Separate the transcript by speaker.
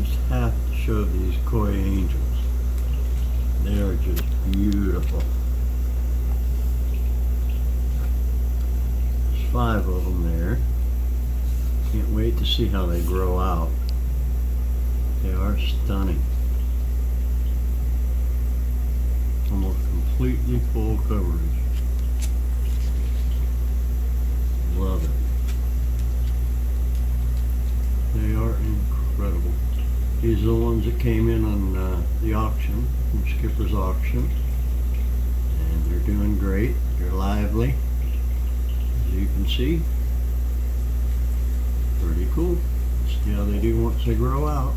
Speaker 1: just have to show these koi angels. They are just beautiful. There's 5 of them there. Can't wait to see how they grow out. They are stunning. Almost completely full coverage. Love it. They are incredible. These are the ones that came in on the auction, from Skipper's Auction. And they're doing great. They're lively, as you can see. Pretty cool. See how they do once they grow out.